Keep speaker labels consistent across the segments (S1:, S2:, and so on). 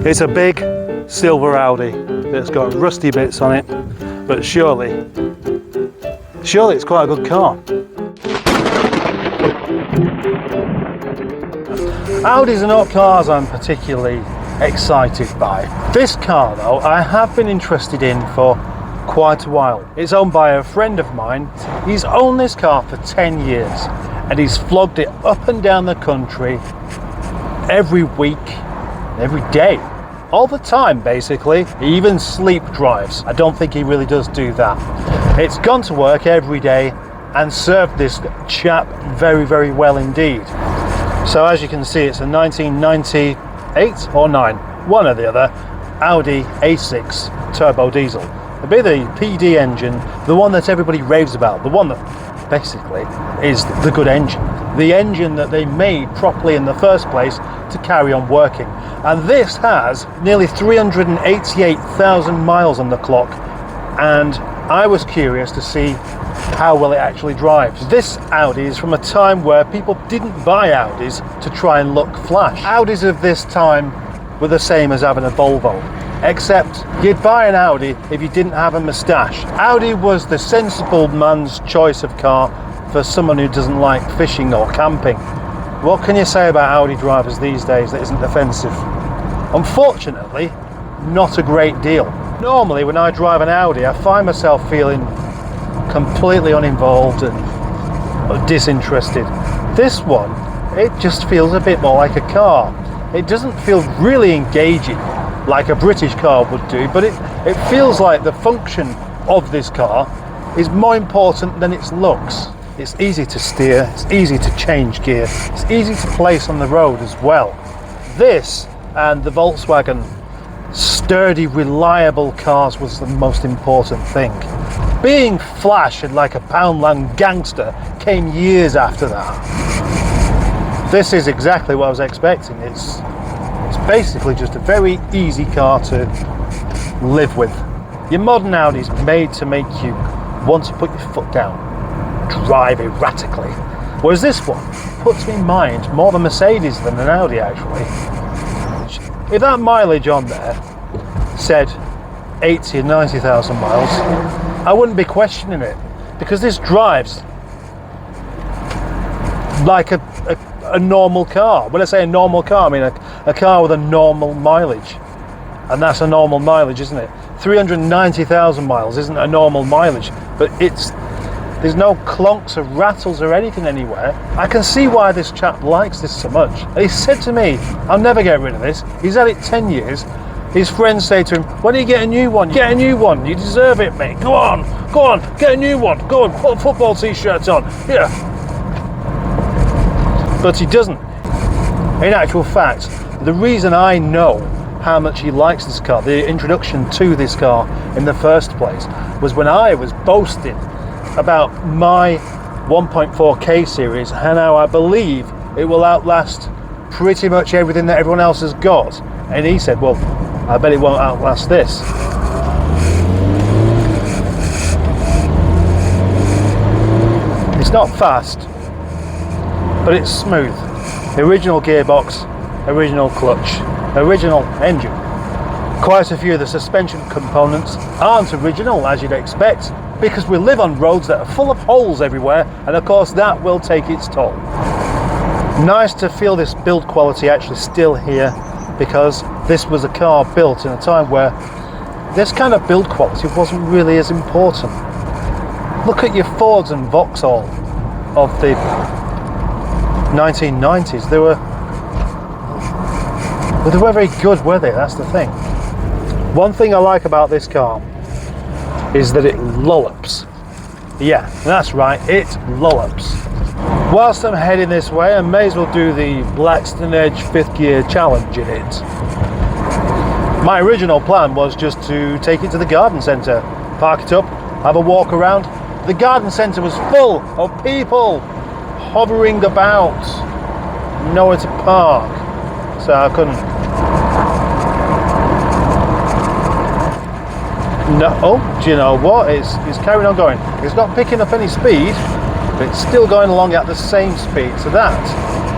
S1: It's a big silver Audi that's got rusty bits on it, but surely it's quite a good car. Audis are not cars I'm particularly excited by. This car though, I have been interested in for quite a while. It's owned by a friend of mine. He's owned this car for 10 years and he's flogged it up and down the country every week, every day, all the time basically. He even sleep drives. I don't think he really does do that. It's gone to work every day and served this chap very, very well indeed. So as you can see, it's a 1998 or 9, one or the other, Audi A6 turbo diesel. It'll be the PD engine, the one that everybody raves about, the one that basically is the good engine. The engine that they made properly in the first place to carry on working. And this has nearly 388,000 miles on the clock, and I was curious to see how well it actually drives. This Audi is from a time where people didn't buy Audis to try and look flash. Audis of this time were the same as having a Volvo, except you'd buy an Audi if you didn't have a moustache. Audi was the sensible man's choice of car for someone who doesn't like fishing or camping. What can you say about Audi drivers these days that isn't offensive? Unfortunately, not a great deal. Normally when I drive an Audi, I find myself feeling completely uninvolved and disinterested. This one, it just feels a bit more like a car. It doesn't feel really engaging like a British car would do, but it feels like the function of this car is more important than its looks. It's easy to steer, it's easy to change gear, it's easy to place on the road as well. This and the Volkswagen sturdy, reliable cars was the most important thing. Being flash and like a Poundland gangster came years after that. This is exactly what I was expecting. It's basically just a very easy car to live with. Your modern Audi is made to make you want to put your foot down, drive erratically. Whereas this one puts me in mind more of a Mercedes than an Audi actually. If that mileage on there said 80 or 90,000 miles, I wouldn't be questioning it, because this drives like a normal car. When I say a normal car, I mean a car with a normal mileage, and that's a normal mileage, isn't it? 390,000 miles isn't a normal mileage, but there's no clunks or rattles or anything anywhere. I can see why this chap likes this so much. And he said to me, I'll never get rid of this. He's had it 10 years. His friends say to him, why don't you get a new one? Get a new one, you deserve it, mate. Go on, get a new one. Go on, put a football t-shirt on. Yeah. But he doesn't. In actual fact, the reason I know how much he likes this car, the introduction to this car in the first place, was when I was boasting about my 1.4K series and how I believe it will outlast pretty much everything that everyone else has got. And he said, well, I bet it won't outlast this. It's not fast, but it's smooth. The original gearbox, original clutch, original engine. Quite a few of the suspension components aren't original, as you'd expect, because we live on roads that are full of holes everywhere, and of course that will take its toll. Nice to feel this build quality actually still here, because this was a car built in a time where this kind of build quality wasn't really as important. Look at your Fords and Vauxhall of the 1990s. They were very good, were they? That's the thing. One thing I like about this car is that it lollops. Yeah, that's right, it lollops. Whilst I'm heading this way, I may as well do the Blackstone Edge 5th gear challenge in it. My original plan was just to take it to the garden centre, park it up, have a walk around. The garden centre was full of people hovering about, nowhere to park, so I couldn't. No, oh, do you know what? It's carrying on going. It's not picking up any speed, but it's still going along at the same speed. So that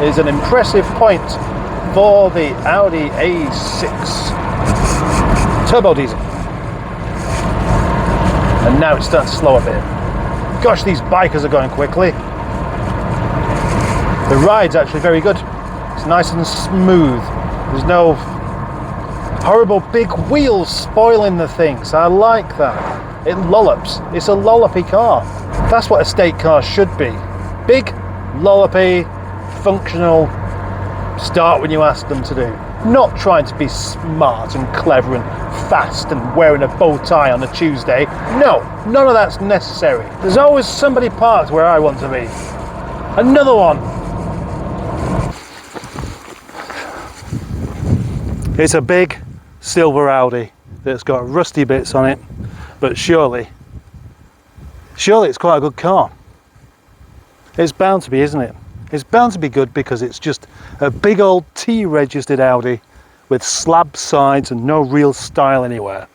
S1: is an impressive point for the Audi A6 turbo diesel. And now it's starting to slow a bit. Gosh, these bikers are going quickly. The ride's actually very good. It's nice and smooth. There's no horrible big wheels spoiling the things. I like that. It lollops. It's a lollopy car. That's what estate cars should be. Big, lollopy, functional, start when you ask them to do. Not trying to be smart and clever and fast and wearing a bow tie on a Tuesday. No, none of that's necessary. There's always somebody parked where I want to be. Another one. It's a big silver Audi that's got rusty bits on it, but surely it's quite a good car. It's bound to be, isn't it? It's bound to be good because it's just a big old T-registered Audi with slab sides and no real style anywhere.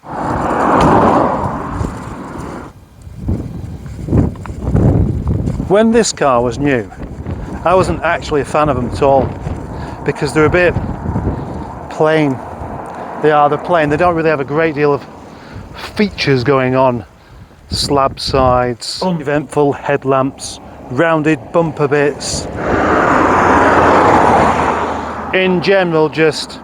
S1: When this car was new, I wasn't actually a fan of them at all because they're a bit plain. They're plain. They don't really have a great deal of features going on. Slab sides, uneventful headlamps, rounded bumper bits. In general, just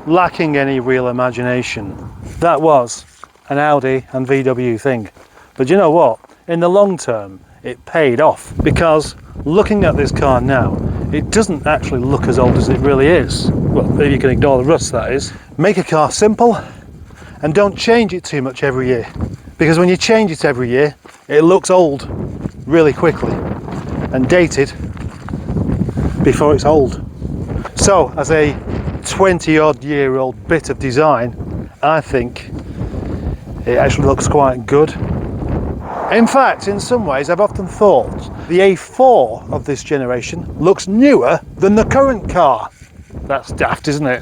S1: lacking any real imagination. That was an Audi and VW thing. But you know what? In the long term, it paid off because looking at this car now, it doesn't actually look as old as it really is. Well, if you can ignore the rust, that is. Make a car simple and don't change it too much every year. Because when you change it every year, it looks old really quickly and dated before it's old. So, as a 20-odd-year-old bit of design, I think it actually looks quite good. In fact, in some ways, I've often thought the A4 of this generation looks newer than the current car. That's daft, isn't it?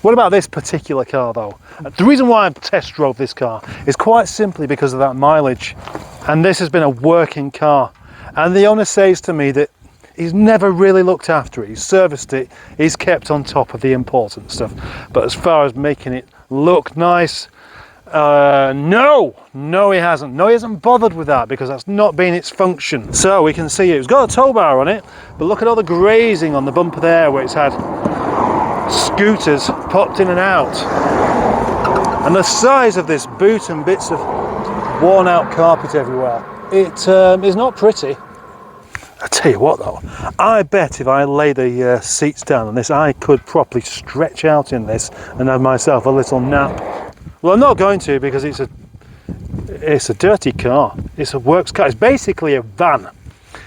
S1: What about this particular car though? The reason why I've test drove this car is quite simply because of that mileage. And this has been a working car. And the owner says to me that he's never really looked after it. He's serviced it. He's kept on top of the important stuff. But as far as making it look nice, no, he hasn't. No, he hasn't bothered with that because that's not been its function. So we can see it's got a tow bar on it, but look at all the grazing on the bumper there where it's had scooters popped in and out. And the size of this boot and bits of worn out carpet everywhere. It is not pretty. I tell you what though, I bet if I lay the seats down on this, I could properly stretch out in this and have myself a little nap. Well, I'm not going to because it's a dirty car. It's a works car. It's basically a van.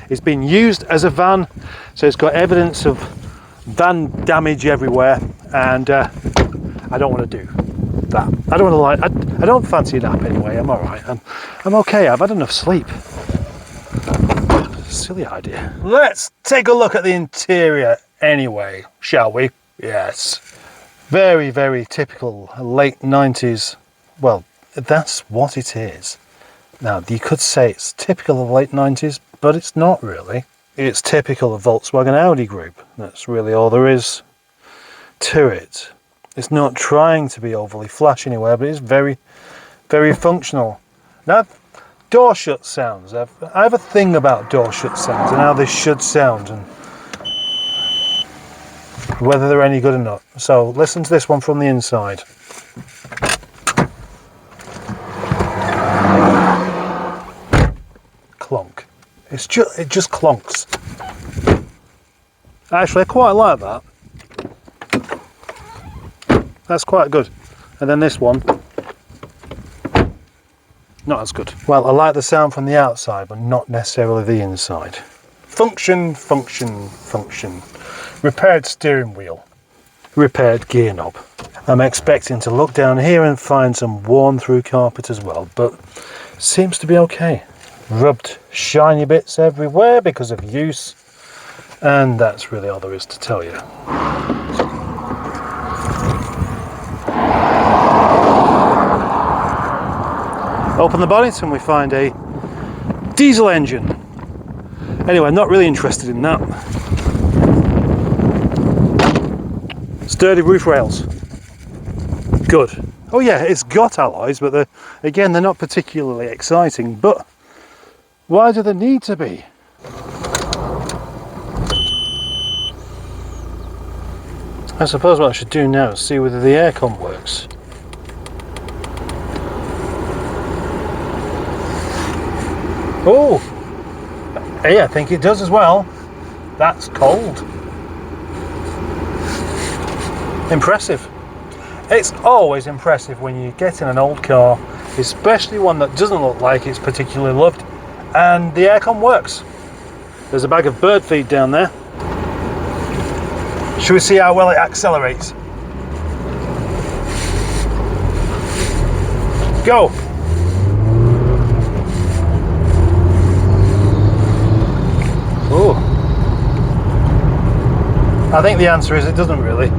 S1: It's been used as a van, so it's got evidence of van damage everywhere, and I don't want to do that. I don't want to I don't fancy a nap anyway. I'm all right. I'm okay. I've had enough sleep. Silly idea. Let's take a look at the interior anyway, shall we? Yes. Very, very typical late 90s. Well, that's what it is. Now, you could say it's typical of late 90s, but it's not really. It's typical of Volkswagen Audi group. That's really all there is to it. It's not trying to be overly flash anywhere, but it's very, very functional. Now, door shut sounds. I have a thing about door shut sounds and how they should sound and whether they're any good or not. So listen to this one from the inside. Clonk. It just clonks. Actually, I quite like that. That's quite good. And then this one, not as good. Well, I like the sound from the outside, but not necessarily the inside. Function, function, function. Repaired steering wheel. Repaired gear knob. I'm expecting to look down here and find some worn through carpet as well, but seems to be okay. Rubbed shiny bits everywhere because of use, and that's really all there is to tell you. Open the bonnet and we find a diesel engine. Anyway, I'm not really interested in that. Sturdy roof rails. Good. Oh yeah, it's got alloys, but they're not particularly exciting. But why do they need to be? I suppose what I should do now is see whether the aircon works. Oh! Hey, I think it does as well. That's cold. Impressive. It's always impressive when you get in an old car, especially one that doesn't look like it's particularly loved, and the aircon works. There's a bag of bird feed down there. Should we see how well it accelerates? Go! Oh. I think the answer is it doesn't really.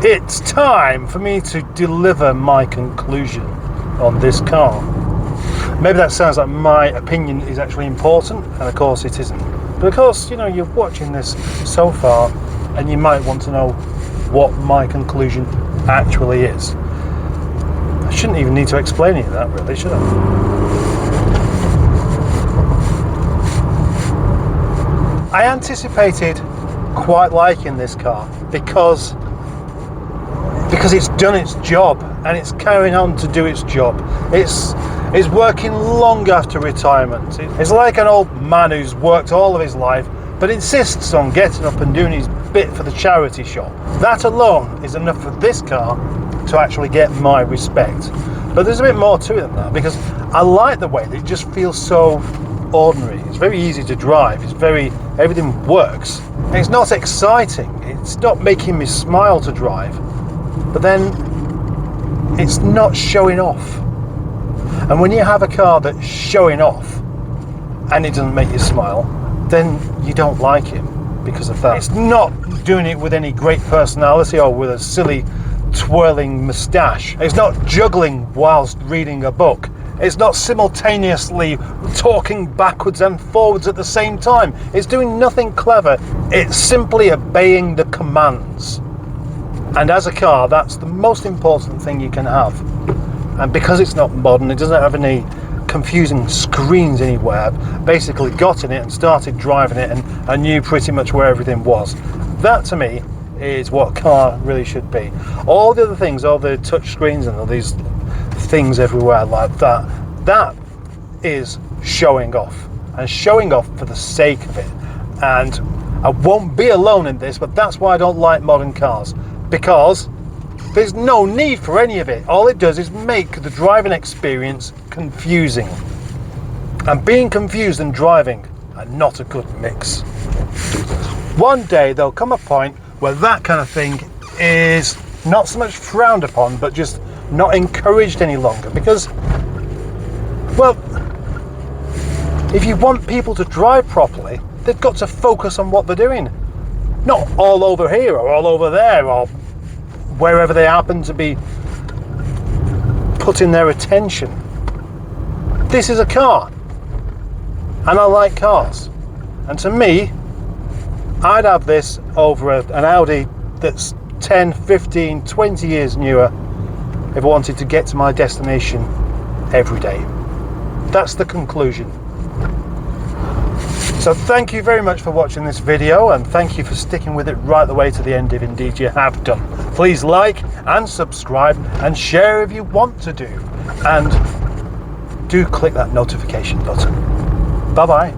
S1: It's time for me to deliver my conclusion on this car. Maybe that sounds like my opinion is actually important, and of course it isn't. But of course, you know, you're watching this so far, and you might want to know what my conclusion actually is. I shouldn't even need to explain any of that, really, should I? I anticipated quite liking this car because it's done its job and it's carrying on to do its job. It's working long after retirement. It's like an old man who's worked all of his life but insists on getting up and doing his bit for the charity shop. That alone is enough for this car to actually get my respect. But there's a bit more to it than that, because I like the way that it just feels so ordinary. It's very easy to drive. Everything works. And it's not exciting. It's not making me smile to drive. But then it's not showing off. And when you have a car that's showing off and it doesn't make you smile, then you don't like it because of that. It's not doing it with any great personality or with a silly twirling moustache. It's not juggling whilst reading a book. It's not simultaneously talking backwards and forwards at the same time. It's doing nothing clever. It's simply obeying the commands. And as a car, that's the most important thing you can have. And because it's not modern, it doesn't have any confusing screens anywhere. I've basically got in it and started driving it, and I knew pretty much where everything was. That to me is what a car really should be. All the other things, all the touch screens and all these things everywhere like that, that is showing off, and showing off for the sake of it. And I won't be alone in this, but that's why I don't like modern cars, because there's no need for any of it. All it does is make the driving experience confusing, and being confused and driving are not a good mix. One day there'll come a point where that kind of thing is not so much frowned upon, but just not encouraged any longer, because, well, if you want people to drive properly, they've got to focus on what they're doing, not all over here or all over there or wherever they happen to be putting their attention. This is a car, and I like cars, and to me, I'd have this over an Audi that's 10, 15, 20 years newer if I wanted to get to my destination every day. That's the conclusion. So thank you very much for watching this video, and thank you for sticking with it right the way to the end if indeed you have done. Please like and subscribe and share if you want to do, and do click that notification button. Bye bye.